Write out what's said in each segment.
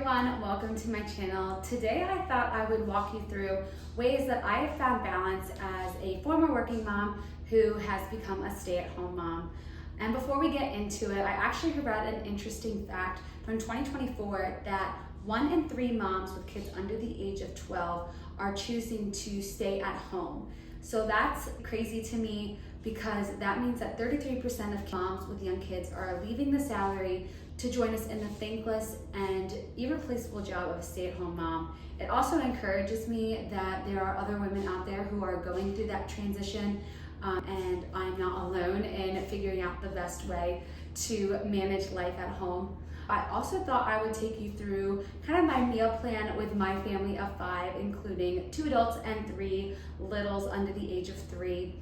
everyone, welcome to my channel. Today I thought I would walk you through ways that I have found balance as a former working mom who has become a stay-at-home mom. And before we get into it, I actually read an interesting fact from 2024 that 1 in 3 moms with kids under the age of 12 are choosing to stay at home. So that's crazy to me because that means that 33% of moms with young kids are leaving the salary to join us in the thankless and irreplaceable job of a stay-at-home mom. It also encourages me that there are other women out there who are going through that transition, and I'm not alone in figuring out the best way to manage life at home. I also thought I would take you through kind of my meal plan with my family of 5, including 2 adults and 3 littles under the age of 3.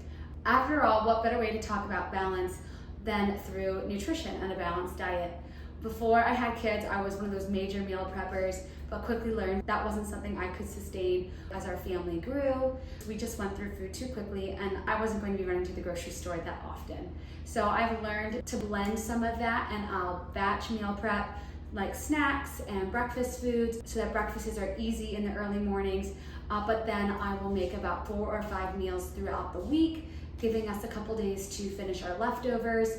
After all, what better way to talk about balance than through nutrition and a balanced diet? Before I had kids, I was one of those major meal preppers, but quickly learned that wasn't something I could sustain as our family grew. We just went through food too quickly, and I wasn't going to be running to the grocery store that often. So I've learned to blend some of that, and I'll batch meal prep like snacks and breakfast foods so that breakfasts are easy in the early mornings, but then I will make about 4 or 5 meals throughout the week, giving us a couple days to finish our leftovers.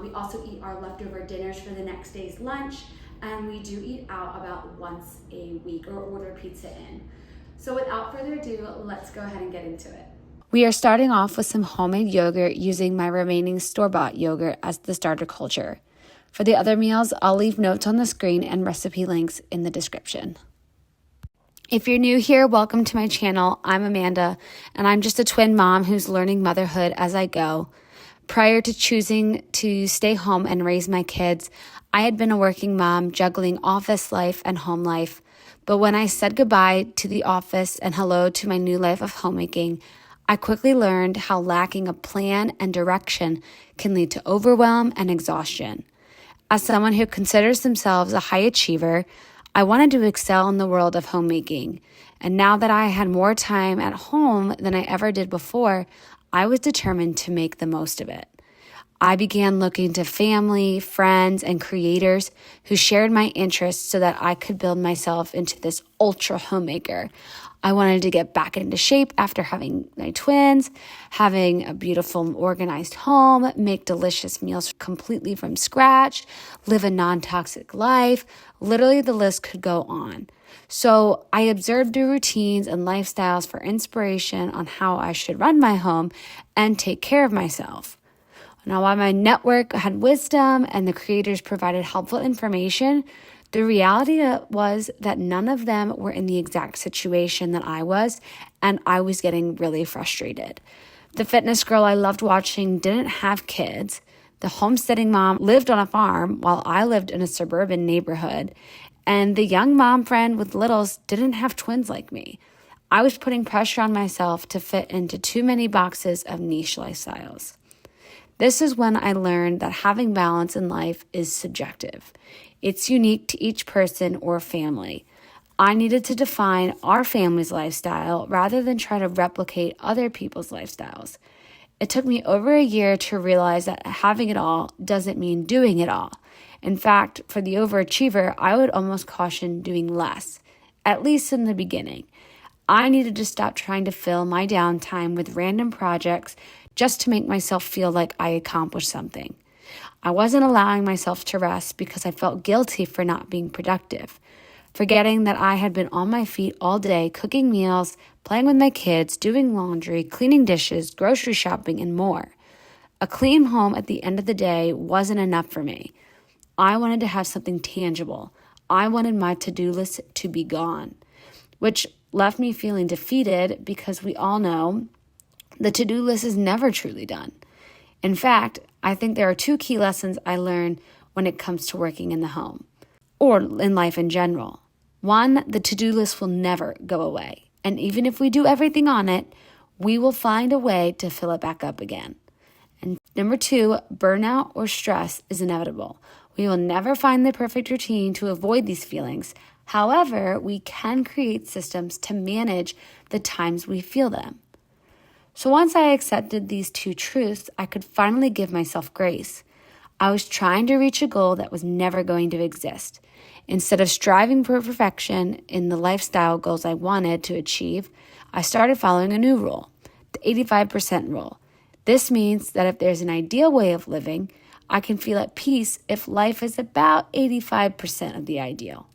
We also eat our leftover dinners for the next day's lunch, and we do eat out about once a week or order pizza in. So without further ado, let's go ahead and get into it. We are starting off with some homemade yogurt using my remaining store-bought yogurt as the starter culture. For the other meals, I'll leave notes on the screen and recipe links in the description. If you're new here, welcome to my channel. I'm Amanda, and I'm just a twin mom who's learning motherhood as I go. Prior to choosing to stay home and raise my kids, I had been a working mom juggling office life and home life. But when I said goodbye to the office and hello to my new life of homemaking, I quickly learned how lacking a plan and direction can lead to overwhelm and exhaustion. As someone who considers themselves a high achiever, I wanted to excel in the world of homemaking. And now that I had more time at home than I ever did before, I was determined to make the most of it. I began looking to family, friends, and creators who shared my interests so that I could build myself into this ultra homemaker. I wanted to get back into shape after having my twins, having a beautiful organized home, make delicious meals completely from scratch, live a non-toxic life. Literally, the list could go on. So I observed the routines and lifestyles for inspiration on how I should run my home and take care of myself. Now, while my network had wisdom and the creators provided helpful information, the reality was that none of them were in the exact situation that I was, and I was getting really frustrated. The fitness girl I loved watching didn't have kids. The homesteading mom lived on a farm while I lived in a suburban neighborhood. And the young mom friend with littles didn't have twins like me. I was putting pressure on myself to fit into too many boxes of niche lifestyles. This is when I learned that having balance in life is subjective. It's unique to each person or family. I needed to define our family's lifestyle rather than try to replicate other people's lifestyles. It took me over a year to realize that having it all doesn't mean doing it all. In fact, for the overachiever, I would almost caution doing less, at least in the beginning. I needed to stop trying to fill my downtime with random projects just to make myself feel like I accomplished something. I wasn't allowing myself to rest because I felt guilty for not being productive, forgetting that I had been on my feet all day cooking meals, playing with my kids, doing laundry, cleaning dishes, grocery shopping, and more. A clean home at the end of the day wasn't enough for me. I wanted to have something tangible. I wanted my to-do list to be gone, which left me feeling defeated because we all know the to-do list is never truly done. In fact, I think there are 2 key lessons I learned when it comes to working in the home or in life in general. 1, the to-do list will never go away. And even if we do everything on it, we will find a way to fill it back up again. And number 2, burnout or stress is inevitable. We will never find the perfect routine to avoid these feelings. However, we can create systems to manage the times we feel them. So once I accepted these 2 truths, I could finally give myself grace. I was trying to reach a goal that was never going to exist. Instead of striving for perfection in the lifestyle goals I wanted to achieve, I started following a new rule, the 85% rule. This means that if there's an ideal way of living, I can feel at peace if life is about 85% of the ideal.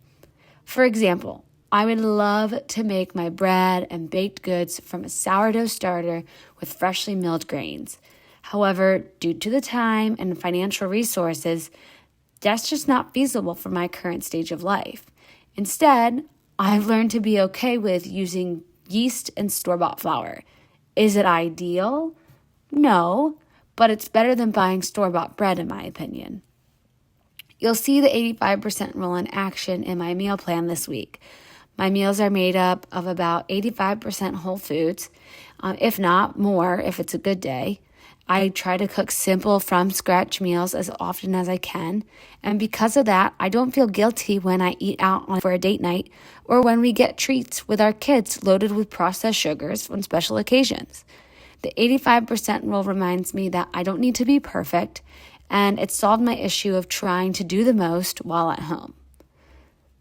For example, I would love to make my bread and baked goods from a sourdough starter with freshly milled grains. However, due to the time and financial resources, that's just not feasible for my current stage of life. Instead, I've learned to be okay with using yeast and store-bought flour. Is it ideal? No, but it's better than buying store-bought bread in my opinion. You'll see the 85% rule in action in my meal plan this week. My meals are made up of about 85% whole foods, if not more if it's a good day. I try to cook simple from-scratch meals as often as I can, and because of that, I don't feel guilty when I eat out for a date night or when we get treats with our kids loaded with processed sugars on special occasions. The 85% rule reminds me that I don't need to be perfect, and it solved my issue of trying to do the most while at home.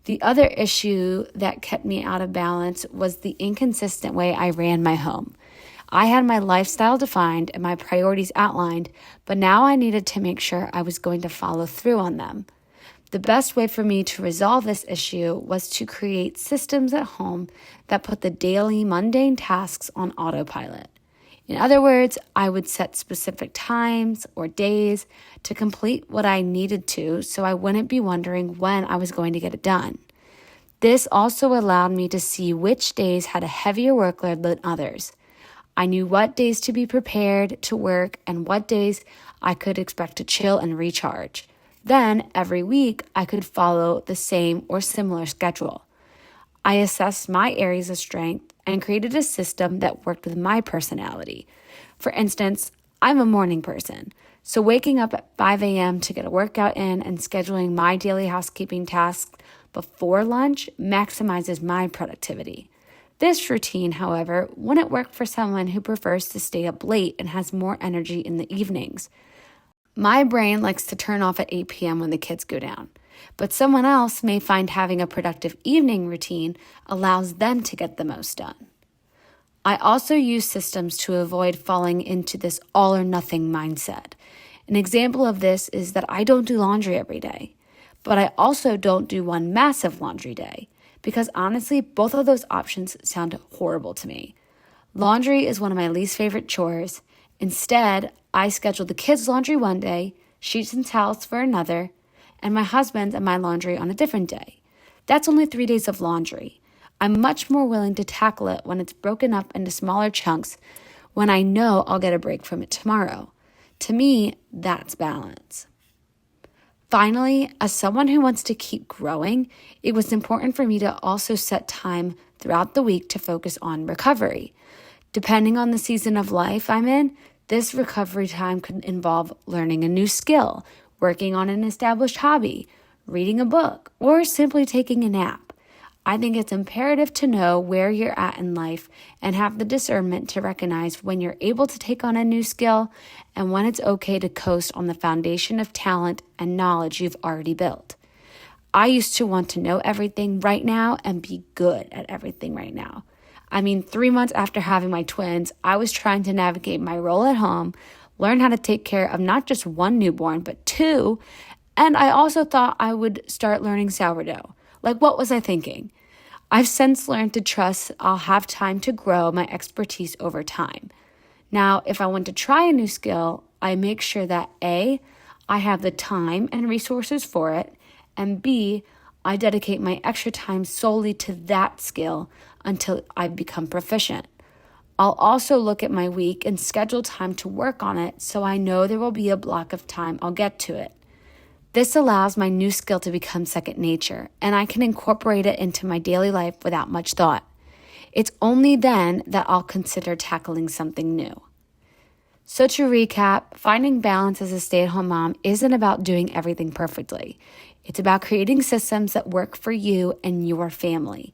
The other issue that kept me out of balance was the inconsistent way I ran my home. I had my lifestyle defined and my priorities outlined, but now I needed to make sure I was going to follow through on them. The best way for me to resolve this issue was to create systems at home that put the daily mundane tasks on autopilot. In other words, I would set specific times or days to complete what I needed to so I wouldn't be wondering when I was going to get it done. This also allowed me to see which days had a heavier workload than others. I knew what days to be prepared to work and what days I could expect to chill and recharge. Then, every week, I could follow the same or similar schedule. I assessed my areas of strength and created a system that worked with my personality. For instance, I'm a morning person, so waking up at 5 a.m. to get a workout in and scheduling my daily housekeeping tasks before lunch maximizes my productivity. This routine, however, wouldn't work for someone who prefers to stay up late and has more energy in the evenings. My brain likes to turn off at 8 p.m. when the kids go down, but someone else may find having a productive evening routine allows them to get the most done. I also use systems to avoid falling into this all or nothing mindset. An example of this is that I don't do laundry every day, but I also don't do one massive laundry day. Because honestly, both of those options sound horrible to me. Laundry is one of my least favorite chores. Instead, I schedule the kids' laundry one day, sheets and towels for another, and my husband's and my laundry on a different day. That's only 3 days of laundry. I'm much more willing to tackle it when it's broken up into smaller chunks when I know I'll get a break from it tomorrow. To me, that's balance. Finally, as someone who wants to keep growing, it was important for me to also set time throughout the week to focus on recovery. Depending on the season of life I'm in, this recovery time could involve learning a new skill, working on an established hobby, reading a book, or simply taking a nap. I think it's imperative to know where you're at in life and have the discernment to recognize when you're able to take on a new skill and when it's okay to coast on the foundation of talent and knowledge you've already built. I used to want to know everything right now and be good at everything right now. 3 months after having my twins, I was trying to navigate my role at home, learn how to take care of not just one newborn, but 2, and I also thought I would start learning sourdough. What was I thinking? I've since learned to trust I'll have time to grow my expertise over time. Now, if I want to try a new skill, I make sure that A, I have the time and resources for it, and B, I dedicate my extra time solely to that skill until I become proficient. I'll also look at my week and schedule time to work on it so I know there will be a block of time I'll get to it. This allows my new skill to become second nature, and I can incorporate it into my daily life without much thought. It's only then that I'll consider tackling something new. So to recap, finding balance as a stay-at-home mom isn't about doing everything perfectly. It's about creating systems that work for you and your family.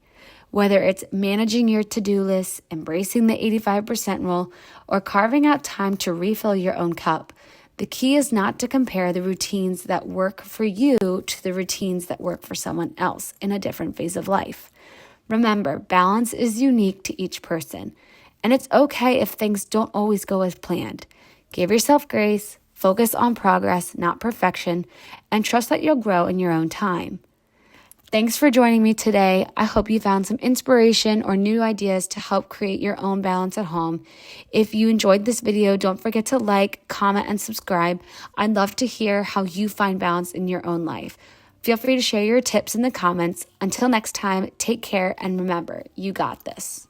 Whether it's managing your to-do list, embracing the 85% rule, or carving out time to refill your own cup, The key is not to compare the routines that work for you to the routines that work for someone else in a different phase of life. Remember, balance is unique to each person, and it's okay if things don't always go as planned. Give yourself grace, focus on progress, not perfection, and trust that you'll grow in your own time. Thanks for joining me today. I hope you found some inspiration or new ideas to help create your own balance at home. If you enjoyed this video, don't forget to like, comment, and subscribe. I'd love to hear how you find balance in your own life. Feel free to share your tips in the comments. Until next time, take care and remember, you got this.